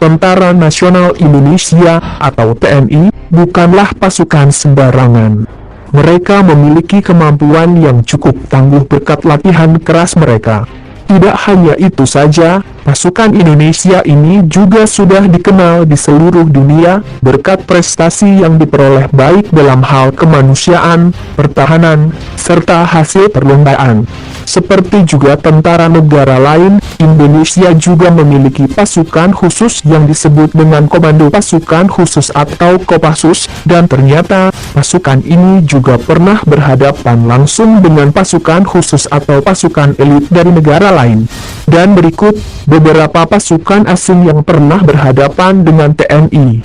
Tentara Nasional Indonesia atau TNI bukanlah pasukan sembarangan. Mereka memiliki kemampuan yang cukup tangguh berkat latihan keras mereka. Tidak hanya itu saja, pasukan Indonesia ini juga sudah dikenal di seluruh dunia berkat prestasi yang diperoleh baik dalam hal kemanusiaan, pertahanan, serta hasil perlombaan. Seperti juga tentara negara lain, Indonesia juga memiliki pasukan khusus yang disebut dengan Komando Pasukan Khusus atau Kopassus, dan ternyata pasukan ini juga pernah berhadapan langsung dengan pasukan khusus atau pasukan elit dari negara lain. Dan berikut beberapa pasukan asing yang pernah berhadapan dengan TNI.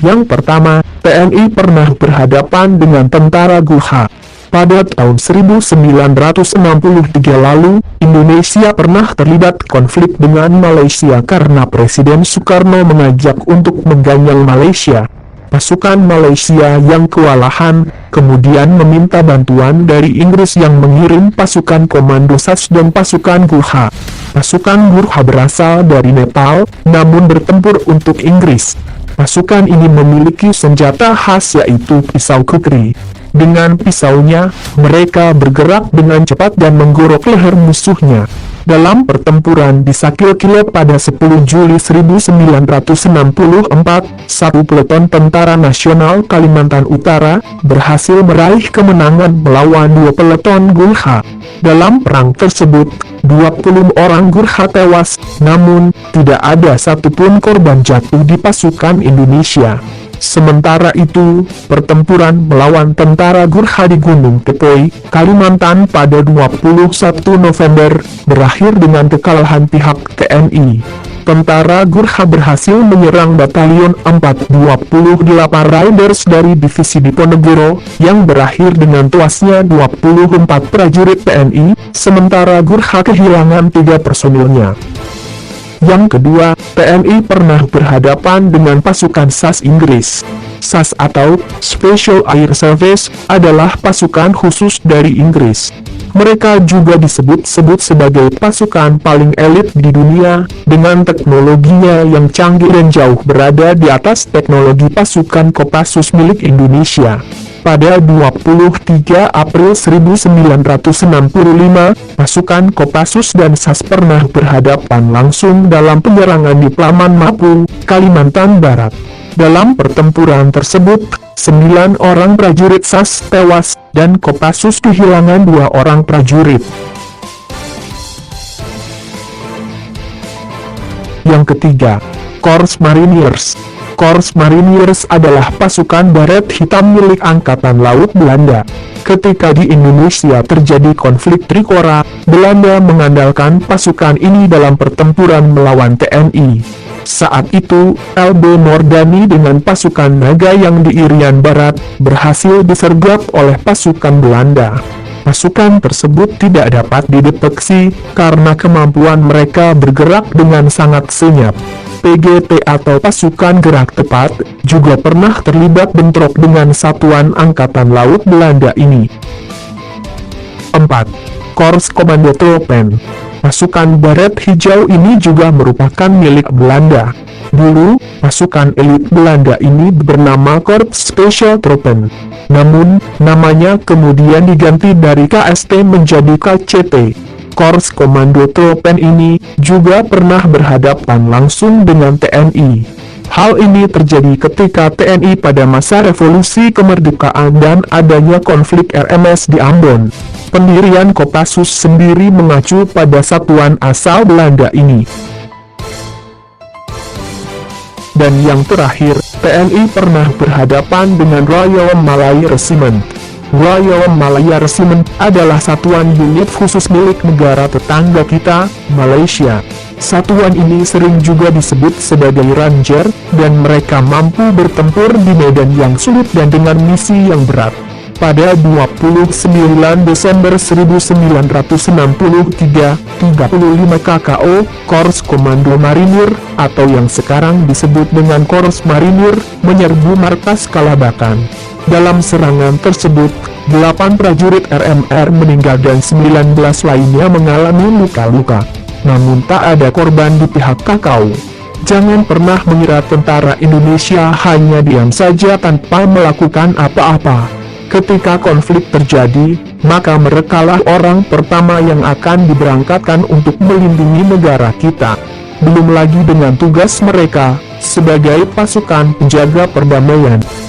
Yang pertama, TNI pernah berhadapan dengan tentara Gulha. Pada tahun 1963 lalu, Indonesia pernah terlibat konflik dengan Malaysia karena Presiden Soekarno mengajak untuk mengganyang Malaysia. Pasukan Malaysia yang kewalahan, kemudian meminta bantuan dari Inggris yang mengirim pasukan Komando SAS dan pasukan Gulha. Pasukan Gulha berasal dari Nepal, namun bertempur untuk Inggris. Pasukan ini memiliki senjata khas yaitu pisau kukri. Dengan pisaunya, mereka bergerak dengan cepat dan menggorok leher musuhnya. Dalam pertempuran di Sakilkile pada 10 Juli 1964, satu peleton Tentara Nasional Kalimantan Utara berhasil meraih kemenangan melawan dua peleton Gulha. Dalam perang tersebut, 20 orang Gulha tewas, namun tidak ada satupun korban jatuh di pasukan Indonesia. Sementara itu, pertempuran melawan tentara Gulha di Gunung Tepoi, Kalimantan pada 21 November, berakhir dengan kekalahan pihak TNI. Tentara Gulha berhasil menyerang Batalion 428 Raiders dari Divisi Diponegoro, yang berakhir dengan tewasnya 24 prajurit TNI, sementara Gulha kehilangan 3 personilnya. Yang kedua, TNI pernah berhadapan dengan pasukan SAS Inggris. SAS atau Special Air Service adalah pasukan khusus dari Inggris. Mereka juga disebut-sebut sebagai pasukan paling elit di dunia, dengan teknologinya yang canggih dan jauh berada di atas teknologi pasukan Kopassus milik Indonesia. Pada 23 April 1965, pasukan Kopassus dan SAS pernah berhadapan langsung dalam penyerangan di Pelaman Mapu, Kalimantan Barat. Dalam pertempuran tersebut, 9 orang prajurit SAS tewas, dan Kopassus kehilangan 2 orang prajurit. Yang ketiga, Corps Mariniers. Corps Mariniers adalah pasukan baret hitam milik Angkatan Laut Belanda. Ketika di Indonesia terjadi konflik Trikora, Belanda mengandalkan pasukan ini dalam pertempuran melawan TNI. Saat itu, LB Mordani dengan pasukan naga yang di Irian Barat, berhasil disergap oleh pasukan Belanda. Pasukan tersebut tidak dapat dideteksi, karena kemampuan mereka bergerak dengan sangat senyap. PGT atau pasukan gerak tepat, juga pernah terlibat bentrok dengan satuan Angkatan Laut Belanda ini. 4. Korps Komando Tropen. Pasukan baret hijau ini juga merupakan milik Belanda. Dulu, pasukan elit Belanda ini bernama Korps Special Tropen. Namun, namanya kemudian diganti dari KST menjadi KCT. Korps Komando Tropen ini juga pernah berhadapan langsung dengan TNI. Hal ini terjadi ketika TNI pada masa revolusi kemerdekaan dan adanya konflik RMS di Ambon. Pendirian Kopassus sendiri mengacu pada satuan asal Belanda ini. Dan yang terakhir, TNI pernah berhadapan dengan Royal Malay Regiment. Royal Malaya Regiment adalah satuan unit khusus milik negara tetangga kita, Malaysia. Satuan ini sering juga disebut sebagai Ranger, dan mereka mampu bertempur di medan yang sulit dan dengan misi yang berat. Pada 29 Desember 1963, 35 KKO, Korps Komando Marinir, atau yang sekarang disebut dengan Korps Marinir, menyerbu markas Kalabakan. Dalam serangan tersebut, 8 prajurit RMR meninggal dan 19 lainnya mengalami luka-luka. Namun tak ada korban di pihak KKO. Jangan pernah mengira tentara Indonesia hanya diam saja tanpa melakukan apa-apa. Ketika konflik terjadi, maka merekalah orang pertama yang akan diberangkatkan untuk melindungi negara kita. Belum lagi dengan tugas mereka sebagai pasukan penjaga perdamaian.